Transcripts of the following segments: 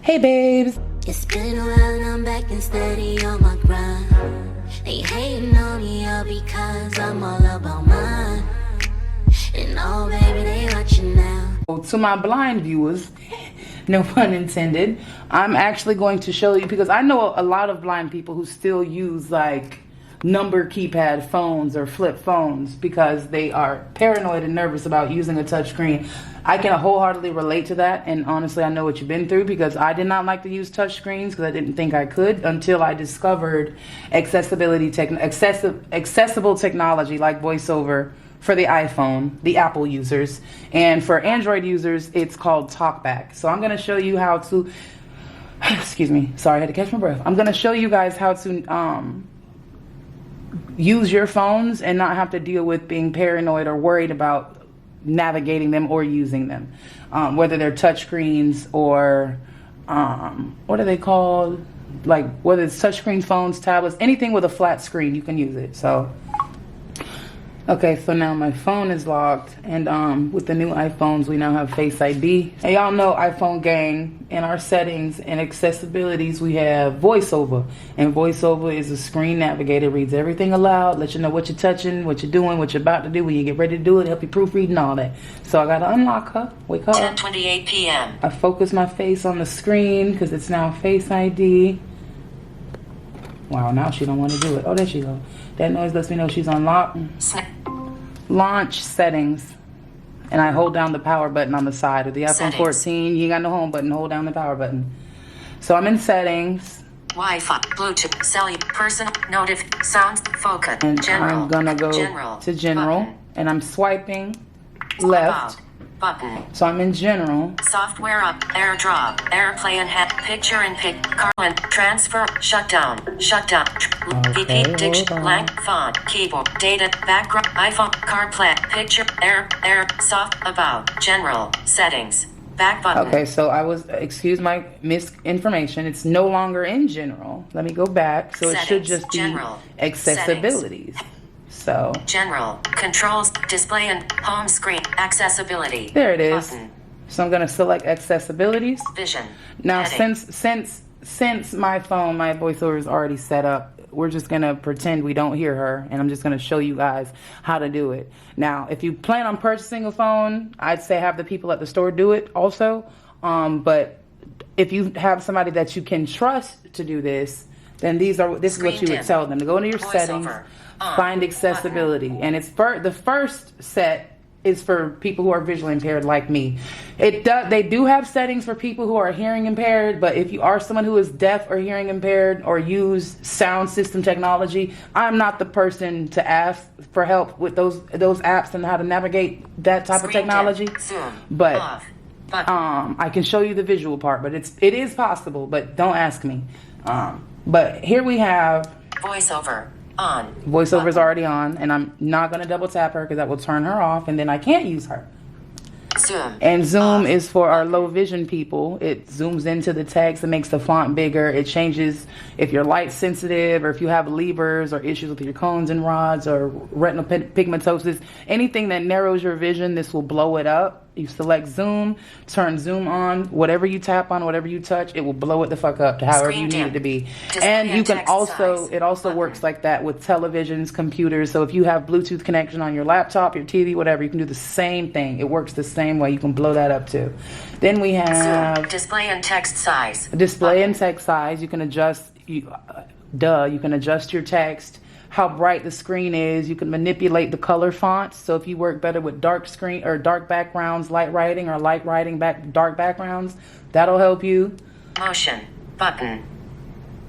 Hey babes. It's been a while and I'm back and steady on my grind. They hating on me all because I'm all about mine. And oh baby, they watching now. To my blind viewers, no pun intended, I'm actually going to show you, because I know a lot of blind people who still use like number keypad phones or flip phones because they are paranoid and nervous about using a touchscreen. I can wholeheartedly relate to that, and honestly I know what you've been through, because I did not like to use touchscreens because I didn't think I could until I discovered accessible technology like VoiceOver for the iPhone, the Apple users, and for Android users it's called TalkBack. So I'm going to show you how to excuse me, sorry, I had to catch my breath. I'm going to show you guys how to use your phones and not have to deal with being paranoid or worried about navigating them or using them, whether they're touchscreens or what are they called, like whether it's touchscreen phones, tablets, anything with a flat screen, you can use it. So okay, so now my phone is locked, and with the new iPhones we now have Face ID. And y'all know, iPhone gang, in our settings and accessibilities we have VoiceOver, and VoiceOver is a screen navigator. It reads everything aloud, let you know what you're touching, what you're doing, what you're about to do, when you get ready to do it, help you proofread and all that. So I gotta unlock her, wake her up. 10:28 p.m. I focus my face on the screen because it's now Face ID. Wow, now she don't want to do it. Oh, there she go. That noise lets me know she's unlocked. Launch settings, and I hold down the power button on the side of the iPhone 14. You ain't got no home button, hold down the power button. So I'm in settings. Wi-Fi, Bluetooth, cellular, person, notif, sounds, focus, and general. I'm gonna go to general, button. And I'm swiping left. Button. So I'm in general. Software up, AirDrop, airplane head, picture and pick, Carlin, transfer, shutdown, Okay, VP, diction, hold on. blank, font, keyboard, data, background, iPhone, CarPlay, picture, air, soft, about, general, settings, back button. Okay, so I was, excuse my misinformation, it's no longer in general. Let me go back. So Settings, it should just be general, accessibilities. So general, controls, display and home screen, accessibility. there it is. Button. So I'm gonna select accessibilities. Vision. Now, heading. since my phone, my VoiceOver is already set up, we're just gonna pretend we don't hear her, and I'm just gonna show you guys how to do it. Now, if you plan on purchasing a phone, I'd say have the people at the store do it also. But if you have somebody that you can trust to do this, then this is what you would tell them: to go into your settings, find accessibility, and it's the first set is for people who are visually impaired like me. They do have settings for people who are hearing impaired, but if you are someone who is deaf or hearing impaired or use sound system technology, I'm not the person to ask for help with those apps and how to navigate that type of technology. But I can show you the visual part, but it is possible, but don't ask me. But here we have VoiceOver on. VoiceOver is already on, and I'm not going to double tap her because that will turn her off, and then I can't use her. Zoom. And zoom is for our low vision people. It zooms into the text, it makes the font bigger, it changes if you're light sensitive or if you have levers or issues with your cones and rods or retinal pigmentosis, anything that narrows your vision, this will blow it up. You select zoom, turn zoom on, whatever you tap on, whatever you touch, it will blow it the fuck up to however you need it to be. And you can also, it also works like that with televisions, computers. So if you have Bluetooth connection on your laptop, your TV, whatever, you can do the same thing. It works the same way. You can blow that up too. Then we have display and text size. Display and text size. You can adjust, you can adjust your text, how bright the screen is. You can manipulate the color fonts. So if you work better with dark screen or dark backgrounds, light writing, or light writing dark backgrounds, that'll help you. Motion button.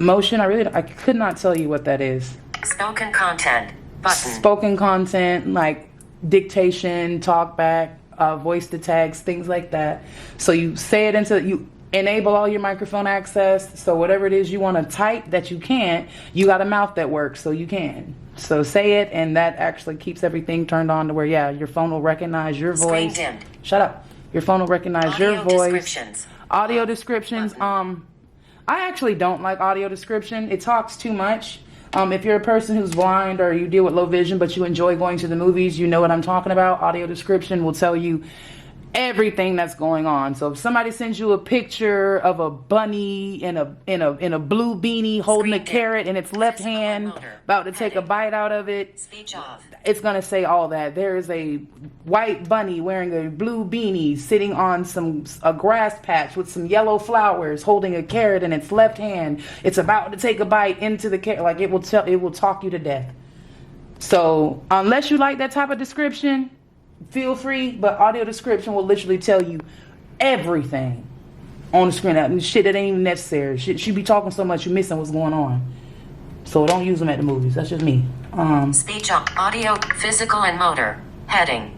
Motion, I could not tell you what that is. Spoken content button. Spoken content, like dictation, talk back, voice to text, things like that. So you say it you enable all your microphone access. So whatever it is you want to type that you can't, you got a mouth that works, so you can. So say it, and that actually keeps everything turned on to where, yeah, your phone will recognize your voice. Screen dimmed. Shut up. Your phone will recognize your voice. Descriptions. Audio descriptions. I actually don't like audio description. It talks too much. If you're a person who's blind or you deal with low vision but you enjoy going to the movies, you know what I'm talking about. Audio description will tell you everything that's going on. So if somebody sends you a picture of a bunny in a blue beanie holding a carrot in its left hand, about to take a bite out of it, Speech off. it's gonna say all that. There is a white bunny wearing a blue beanie sitting on a grass patch with some yellow flowers, holding a carrot in its left hand. It's about to take a bite into the carrot. Like, it will talk you to death. So unless you like that type of description, feel free, but audio description will literally tell you everything on the screen. That shit that ain't even necessary. She be talking so much, you missing what's going on. So don't use them at the movies. That's just me. Speech on audio, physical and motor. Heading.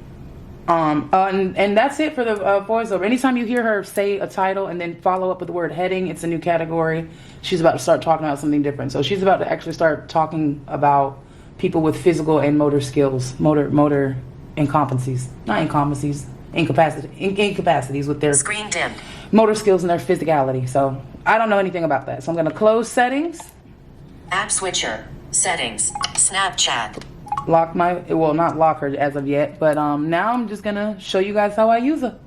And that's it for the voiceover. Anytime you hear her say a title and then follow up with the word heading, it's a new category. She's about to start talking about something different. So she's about to actually start talking about people with physical and motor skills, motor incompetencies, not incompetencies, incapacities with their Screen dimmed. motor skills and their physicality. So I don't know anything about that. So I'm going to close settings, App switcher. Settings. Snapchat. not lock her as of yet, but now I'm just going to show you guys how I use her.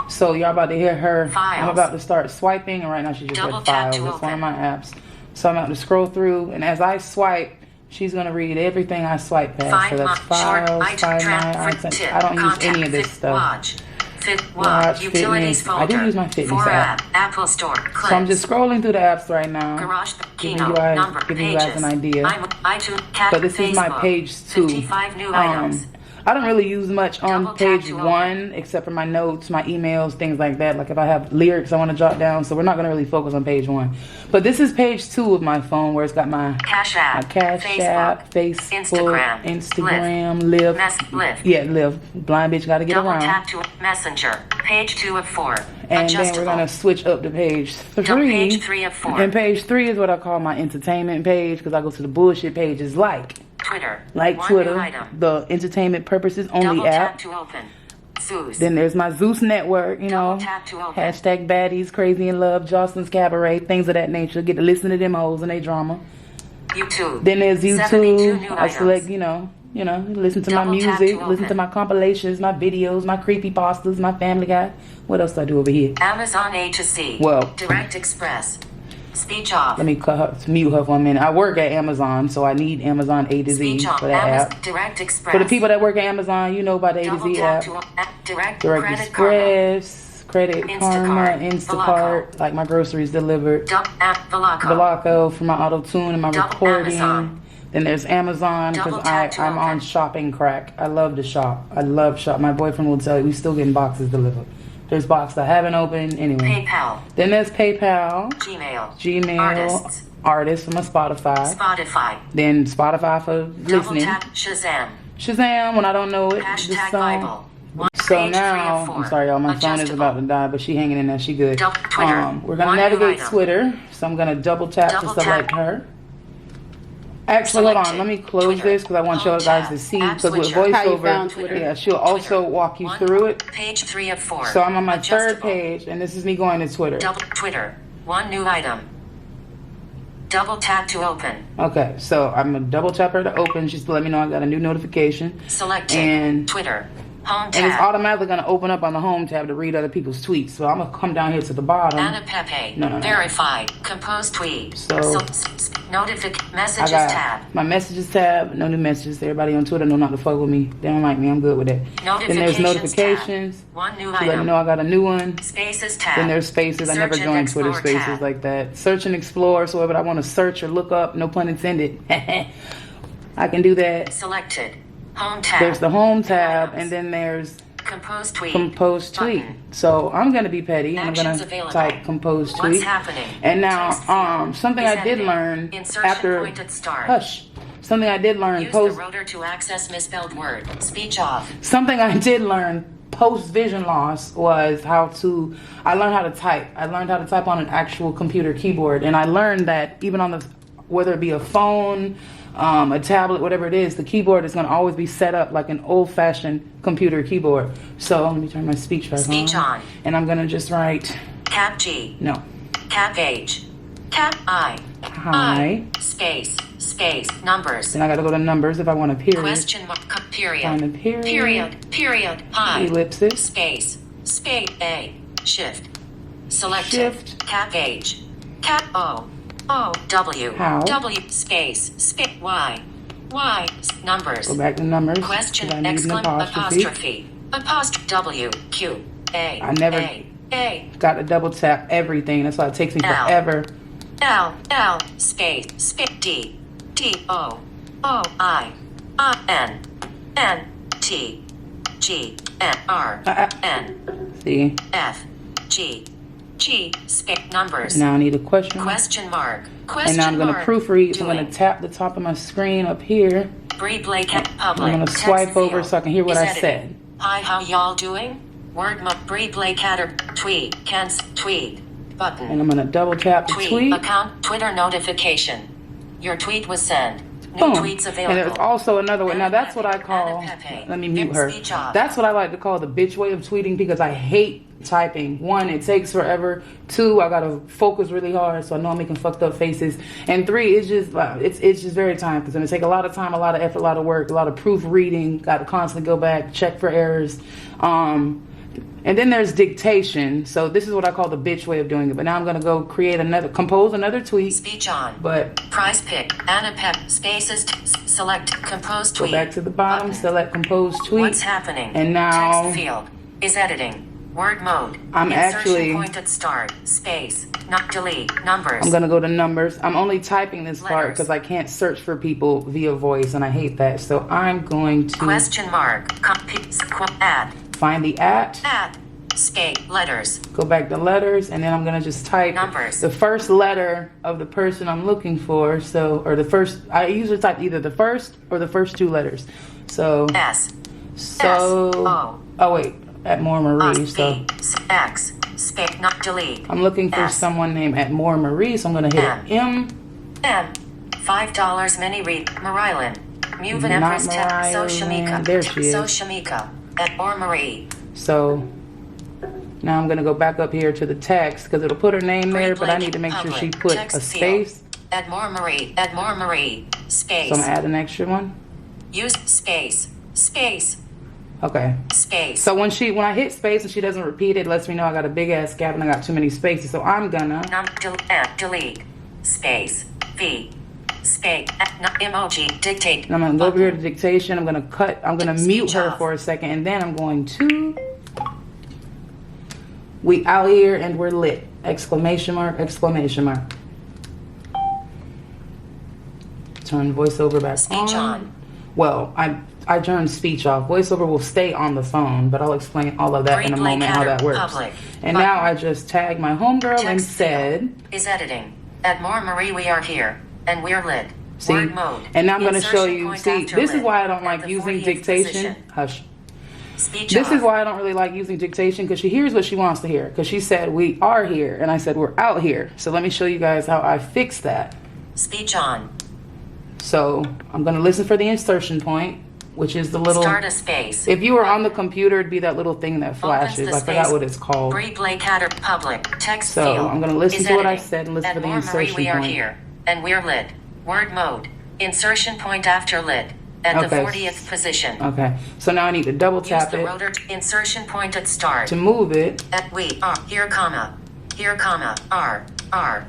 So y'all about to hear her. Files. I'm about to start swiping, and right now she just Double read tap files. to It's one of open. my apps. So I'm about to scroll through, and as I swipe, she's going to read everything I swipe past. Find So that's my short files, item find trap my for items. tip. I don't use Contact any of this fit stuff. Watch. Fit Watch, watch. Utilities fitness. I folder. do use my fitness For app. Apple Store. Clips. So I'm just scrolling through the apps right now, Garage. giving Keynote. you guys, Number. giving you Pages. guys an idea. iTunes. Cat. But this is my Facebook. page 2. 55 new items. I don't really use much on Double tap page to 1 except for my notes, my emails, things like that. Like if I have lyrics I want to jot down, so we're not going to really focus on page 1. But this is page 2 of my phone, where it's got my Cash App. Cash Facebook. App, Facebook, Instagram, Live. Live. Yeah, Live. Blind bitch got to get Double around. tap to Messenger. Page 2 of 4. And then Adjustable. we're going to switch up to page 3. Page 3 of 4. And page 3 is what I call my entertainment page, because I go to the bullshit pages like Twitter. One new Twitter, item. the entertainment purposes only Double app. tap to open. Zeus. Then there's my Zeus network, you know, Double tap to open. hashtag baddies, crazy in love, Jocelyn's Cabaret, things of that nature. Get to listen to them hoes and they drama. YouTube. Then there's 72 YouTube. new I items. select, you know, listen to my Double tap music, to listen to open. my compilations, my videos, my creepypastas, my Family Guy. What else do I do over here? Amazon A to C. Well- Direct Express. Speech off. Let me mute her for a minute. I work at Amazon, so I need Amazon A to Z Speech off. for that app. Direct Express. For the people that work at Amazon, you know about the A to Double Z tap app. to Direct Direct Credit Express, Credit Karma, Instacart, Instacart, like my groceries delivered. App Veloco. Velaco for my auto tune and my Double recording. Amazon. Then there's Amazon because Double tap to I'm on open. shopping crack. I love to shop. I love shop. My boyfriend will tell you we still getting boxes delivered. There's boxes I haven't opened anyway. PayPal. Then there's PayPal, Gmail. Gmail, Artists for my Spotify. Spotify. Then Spotify for Double listening. tap Shazam. Shazam when I don't know it. The Hashtag song. Bible. So Page 3 now, of 4. I'm sorry y'all, my phone is Adjustable. about to die, but she hanging in there, she good. Twitter. We're gonna One new navigate item. Twitter, so I'm gonna double tap Double to select tap. her. Actually, hold on, Selected. let me close Twitter. this because I want you Home guys to tab. see, App because with switcher. How you found voiceover, Twitter? yeah, she'll also walk you through it. Page 3 of 4. So I'm on my third Adjustable. page, and this is me going to Twitter. Double Twitter. One new item. Double tap to open. Okay, so I'm gonna double tap her to open. She's let me know I got a new notification. Selected. And- Twitter. Home And it's tab. automatically gonna open up on the home tab to read other people's tweets. So I'm gonna come down here to the bottom. Anna Pepe. No. Verified. Compose tweet. So- Notific. I Messages got tab. my messages tab, no new messages. Everybody on Twitter know not to fuck with me. They don't like me. I'm good with that. Then there's notifications. Tab. One new To let me item. know I got a new one. Spaces tab. Then there's spaces. I never Search and joined Twitter explore spaces tab. like that. Search and explore. So whatever I want to search or look up, no pun intended. I can do that. Selected. Home tab. There's the home tab, items. and then there's Compose tweet. compose tweet. Button. So I'm gonna be petty. I'm Actions gonna available. type compose What's tweet. happening? And now, Text field something is I did editing. learn Insertion after point at start. hush. Something I did learn Use post. the rotor to access misspelled word. Speech off. Something I did learn post vision loss was I learned how to type. I learned how to type on an actual computer keyboard, and I learned that even on whether it be a phone, a tablet, whatever it is, the keyboard is going to always be set up like an old-fashioned computer keyboard. So let me turn my speech back Speech on. and I'm going to just write Cap G. no. Cap H. Cap I. Hi. Space. Numbers. Then I got to go to numbers if I want a period. Question mark. Period. Find a period. Period. Hi. Ellipsis. Space. Space A. Shift. Selected. Shift. Cap H. Cap O. O. W. How? W. Space. Space. Y. Y. Numbers. Go back to numbers. Question. 'cause I need an apostrophe. Apostrophe. W. Q. A. I never A. got to double tap everything. That's why it takes me L. forever. L. L. Space. Space. D. D. O. O. I. N. N. T. G. N. R. N. See? F. G. G. Space. Numbers. Now I need a question. Question mark. And Question now I'm going to mark. proofread. So I'm going Doing. to tap the top of my screen up here. Breed Blake Public. I'm going to Text swipe over field. so I can hear what Is I edited. said. Hi, how y'all doing? Word Breed Blake Hatter. Tweet. Tweet. Button. And I'm going to double tap the tweet. Account. Twitter notification. Your tweet was sent. New Boom. tweets available. And there's also another way. Now that's what I call, Anna Pepe. let me mute Give her. speech off. That's what I like to call the bitch way of tweeting because I hate typing. One, it takes forever. Two, I gotta focus really hard so I know I'm making fucked up faces. And three, it's just it's just very time consuming. It take a lot of time, a lot of effort, a lot of work, a lot of proofreading. Got to constantly go back, check for errors. And then there's dictation. So this is what I call the bitch way of doing it. But now I'm gonna go compose another tweet. Speech on. But Prize pick. Anna Pep. Spaces. Select. Compose go tweet. back to the bottom, Button. select compose tweet. What's happening? And now Text field is editing. Word mode. I'm Insertion actually- point at start. Space. Not delete. Numbers. I'm gonna go to numbers. I'm only typing this part Letters. because I can't search for people via voice, and I hate that. So I'm going to Question mark. Copy. Add. find the at, Space. Letters. go back to letters, and then I'm gonna just type Numbers. the first letter of the person I'm looking for. So, or the first. I usually type either the first or the first two letters. So, S. so. Oh wait, at More Marie. So B. X. Space. Not delete. I'm looking for S. someone named at More Marie. So I'm gonna hit M. M. $5 mini read. Marilyn. Muvan Not Empress Tech. Marilyn. Soshamika. There she is. Soshamika. At Or Marie. So now I'm gonna go back up here to the text because it'll put her name there, but I need to make sure she put a space. At More Marie. At More Marie. Space. So I'm gonna add an extra one. Use space. Space. Okay. Space. So when I hit space and she doesn't repeat it, lets me know I got a big ass gap and I got too many spaces. So I'm gonna Delete. Space. V. Space. Emoji. Dictate. and I'm gonna go over here to dictation. I'm gonna mute Speech her off. for a second, and then I'm going to we out here and we're lit. Exclamation mark, exclamation mark. Turn voiceover back Speech on. Well, I turned speech off. Voiceover will stay on the phone, but I'll explain all of that in a Replay moment how that Catter works. Public. And Button. now I just tagged my homegirl and Text said, field is editing. At More Marie, we are here, and we're lit. see, Word mode. and now I'm going to show Insertion you, point see, after this is lit. why I don't At like the using 40th dictation. position. Hush. Speech This off. is why I don't really like using dictation, because she hears what she wants to hear. Because she said, we are here, and I said, we're out here. So let me show you guys how I fix that. Speech on. So I'm going to listen for the insertion point, which is the little, Start a space. if you were on the computer, it'd be that little thing that Opens flashes. the I forgot space. what it's called. Breed Blake Hatter Public. Text So, field. I'm gonna listen is to what I editing. said and listen At for the More insertion Marie, we are point. here, and we're lit. Word mode. Insertion point after lit. At the Okay. 40th position. Okay, so now I need to double Use tap the it rotor. Insertion point at start. to move it. At we are here, comma. Here, comma. R.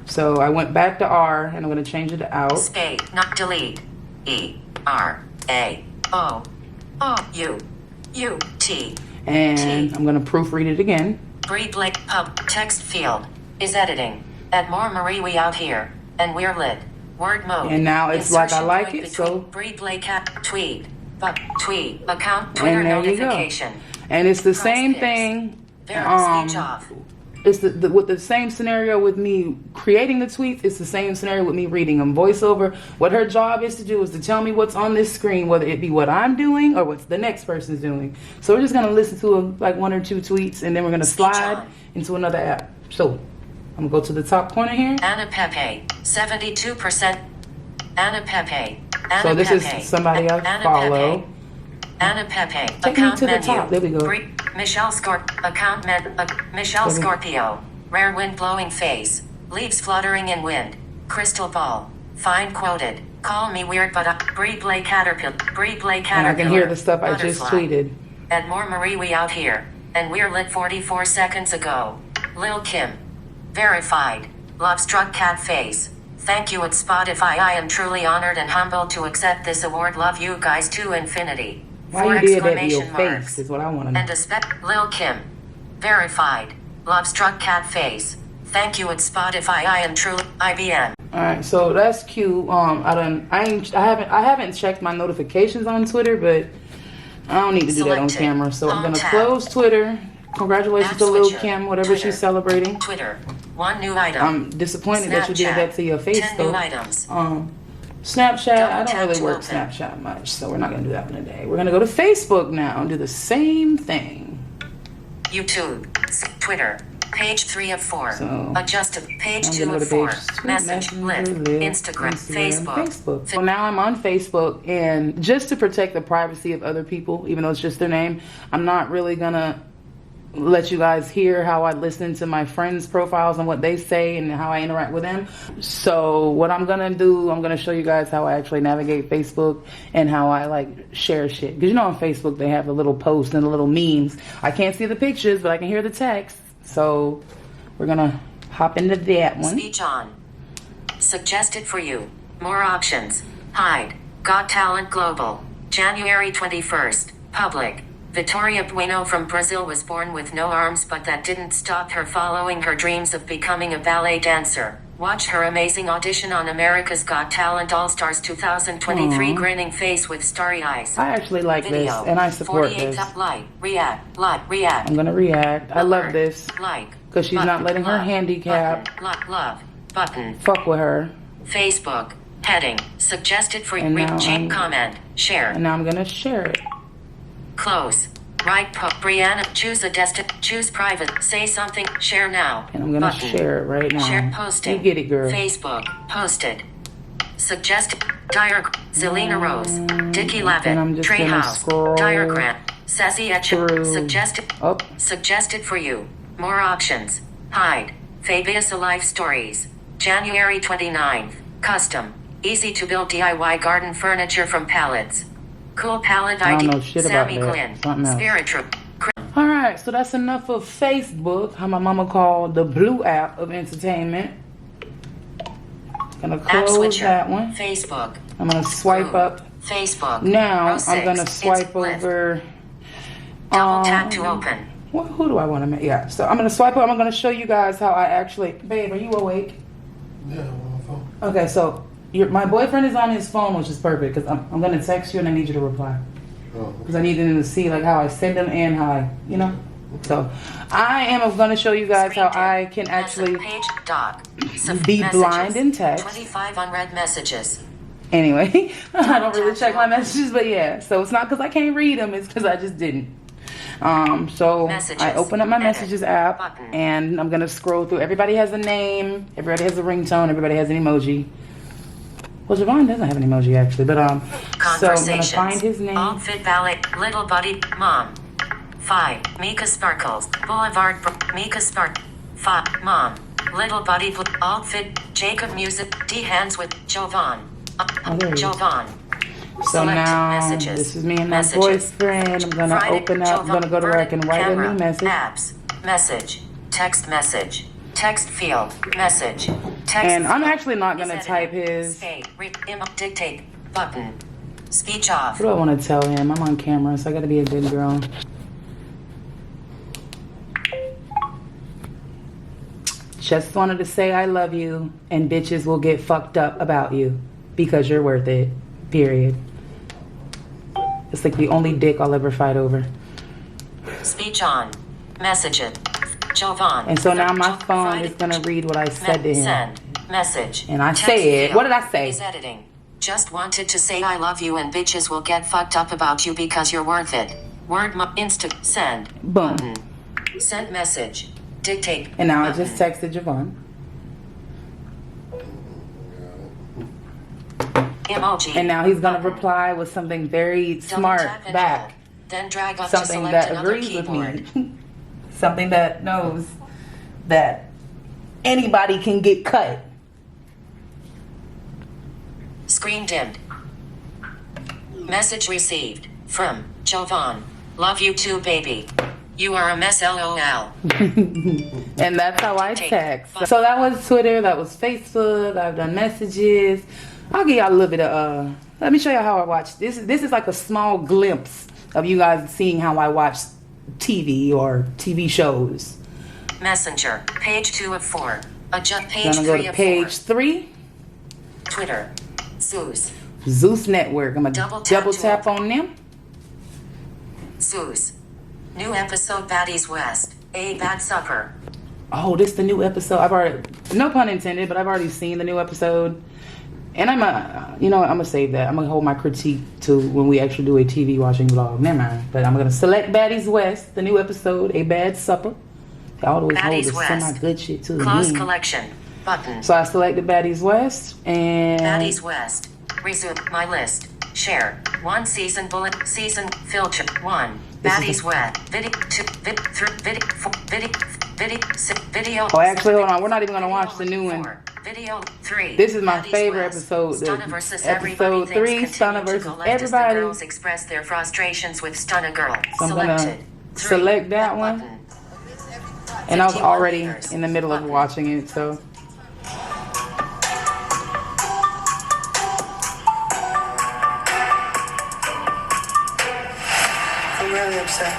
So I went back to R, and I'm going to change it to out. Space. Not delete. E. R. A. O. O. U. U. T. And I'm going to proofread it again. Breed Blake Pub. Text field is editing. At More Marie, we out here, and we're lit. Word mode. And now it's like I Insertion like point it, between so- Breed Blake Cat. Tweet. Tweet. Account. Twitter And there you go. notification. And it's the Price same picks. thing. Verify speech off. It's with the same scenario with me creating the tweets. It's the same scenario with me reading them. Voiceover, what her job is to do is to tell me what's on this screen, whether it be what I'm doing or what the next person's doing. So we're just gonna listen to like one or two tweets, and then we're gonna Speech slide on. into another app. So I'm gonna go to the top corner here. Anna Pepe. 72%. Anna Pepe. Anna So this is Pepe. somebody I Anna follow. Pepe. Anna Pepe. Take me Account to the menu. top. There we go. Michelle Account Michelle There we- Scorpio. Rare wind blowing face. Leaves fluttering in wind. Crystal ball. Fine quoted. Call me weird, but Breed Blake Caterpillar. Breed Blake And I Caterpillar. can hear the stuff I just Butterfly. tweeted. At More Marie, we out here, and we're lit 44 seconds ago. Lil Kim. Verified. Love struck cat face. Thank you at Spotify. I am truly honored and humbled to accept this award. Love you guys to infinity. Why you did that to your face is what I want to know. And Lil Kim. Verified. Love struck cat face. Thank you at Spotify. I am truly IBM. All right, so that's cute. I haven't checked my notifications on Twitter, but I don't need to do that on camera. So I'm gonna close Twitter. Congratulations to Lil Kim, whatever she's celebrating. Twitter. 1 new item. I'm disappointed that you did that to your face, 10 though. new items. Snapchat, I don't tap really to work open. Snapchat much, so we're not gonna do that one today. We're gonna go to Facebook now and do the same thing. YouTube. Twitter. Page 3 of 4. So, Adjusted. Page I'm 2 gonna of go 4. to page 2, Message. Lit. Instagram. Facebook. So now I'm on Facebook, and just to protect the privacy of other people, even though it's just their name, I'm not really gonna let you guys hear how I listen to my friends' profiles and what they say and how I interact with them. So what I'm gonna do, I'm gonna show you guys how I actually navigate Facebook and how I like share shit. Because you know on Facebook they have the little posts and the little memes. I can't see the pictures, but I can hear the text. So we're gonna hop into that one. Speech on. Suggested for you. More options. Hide. Got Talent Global. January 21st. Public. Victoria Bueno from Brazil was born with no arms, but that didn't stop her following her dreams of becoming a ballet dancer. Watch her amazing audition on America's Got Talent All-Stars 2023. Aww. Grinning face with starry eyes. I actually like Video. this, and I support 48 this. up, like, react, react. I'm gonna react. I love Alert, this Like. because she's not button, letting her love, handicap button, love, button. fuck with her. Facebook. Heading. Suggested for And now change I'm- comment. Share. And now I'm gonna share it. Close. Right. Brianna. Choose a choose private. Say something. Share now. And I'm gonna Button. share it right now. Share posting. You get it, girl. Facebook. Posted. Suggested. Zelina Rose. Dickie and I'm Levitt. just gonna Treehouse. scroll Diagram. Sassy Etchell. through. Suggested. Oh, Suggested for you. More options. Hide. Fabius Alive Stories. January 29th. Custom. Easy to build DIY garden furniture from pallets. Cool pallet I don't ID. know shit about Sammy that. Quinn. Something else. Spirit Troop. all right. So that's enough of Facebook. How my mama called the blue app of entertainment. Gonna App close switcher. that one. Facebook. I'm gonna swipe Group. up. Facebook. Now Row I'm 6. gonna swipe List. over. Double tap to open. Who do I want to make? Yeah. So I'm gonna swipe up. I'm gonna show you guys how I actually. Babe, are you awake? Yeah, I'm on my phone. Okay. So my boyfriend is on his phone, which is perfect because I'm gonna text you and I need you to reply. Oh, Because I need them to see like how I send them and how I, you know. So I am going to show you guys how I can actually Page doc. be Messages. blind in text. 25 unread messages. Anyway, I don't really check my messages, but yeah. So it's not because I can't read them; it's because I just didn't. So Messages. I open up my Edit. messages app, Button. and I'm gonna scroll through. Everybody has a name. Everybody has a ringtone. Everybody has an emoji. Well, Javon doesn't have an emoji actually, but so I'm gonna Conversations. find his name. Outfit ballet. Little buddy. Mom. 5. Mika Sparkles. Boulevard. Mika Spark. 5. Mom. Little buddy. Outfit. Jacob Music. D hands with Jovan. Oh, there he is. Jovan. So Select now messages. this is me and my Messages. boyfriend. I'm gonna Friday, open up. I'm gonna go to where I can write camera, a new message. Apps. Message. Text message. Text field. Message. Text And I'm field. actually not gonna Is type editing. his. Save. Dictate. Button. Speech off. What do I want to tell him? I'm on camera, so I gotta be a good girl. Just wanted to say I love you, and bitches will get fucked up about you because you're worth it. Period. It's like the only dick I'll ever fight over. Speech on. Messages. Jovan. And so now my phone Friday. is gonna read what I said to him. Send. Message. And I Text said, field. what did I say? Is editing. Just wanted to say I love you and bitches will get fucked up about you because you're worth it. Word insta send. Boom. Button. Send message. Dictate. And now I Button. just texted Javon. Emoji. And now he's gonna Button. reply with something very Double smart tap and back. hold. Then drag up to Something select that another agrees keyboard. with me. Something that knows that anybody can get cut. Screen dimmed. Message received from Jovan. Love you too, baby. You are a mess, lol. And that's how I text. So that was Twitter, that was Facebook, I've done messages. I'll give y'all a little bit of, let me show you how I watch. This is like a small glimpse of you guys seeing how I watch TV or TV shows. Messenger, page 2 of 4. Adjust I'm page gonna go 3 to of page 4. 3. Twitter. Zeus. Zeus Network. I'm gonna Double double tap tap to on them. Zeus. New episode Baddies West. A bad supper. Oh, this is the new episode. I've already, no pun intended, but I've already seen the new episode. And I'm gonna save that. I'm gonna hold my critique to when we actually do a TV watching vlog. Never mind. But I'm gonna select Baddies West, the new episode, A Bad Supper. They always hold Baddies some of my West. good shit too. Close Mm. collection. Button. So I selected Baddies West and Baddies West. Resume my list. Share. 1 season bullet. Season filter. 1. This is Baddies West. Video. 2. Video. 3. Video. 4. Video. Video. 6. Video. Oh, actually, hold on. We're not even gonna watch the new one. 4. Video 3. This is my Baddies favorite West. episode. Stunna versus Episode everybody. 3, Things Stunna continue to versus go left as the everybody. girls express their frustrations with Stunna Girl. So I'm gonna Selected. 3. select that one. Button. And I was 51 already meters. in the middle of Button. watching it, so. I'm really upset.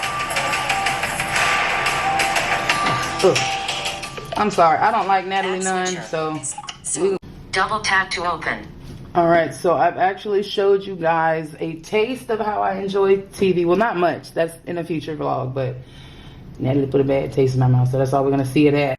Ugh. I'm sorry. I don't like Natalie App Nunn, switcher. so. Double tap to open. All right, so I've actually showed you guys a taste of how I enjoy TV. Well, not much. That's in a future vlog, but Natalie put a bad taste in my mouth, so that's all we're gonna see it at.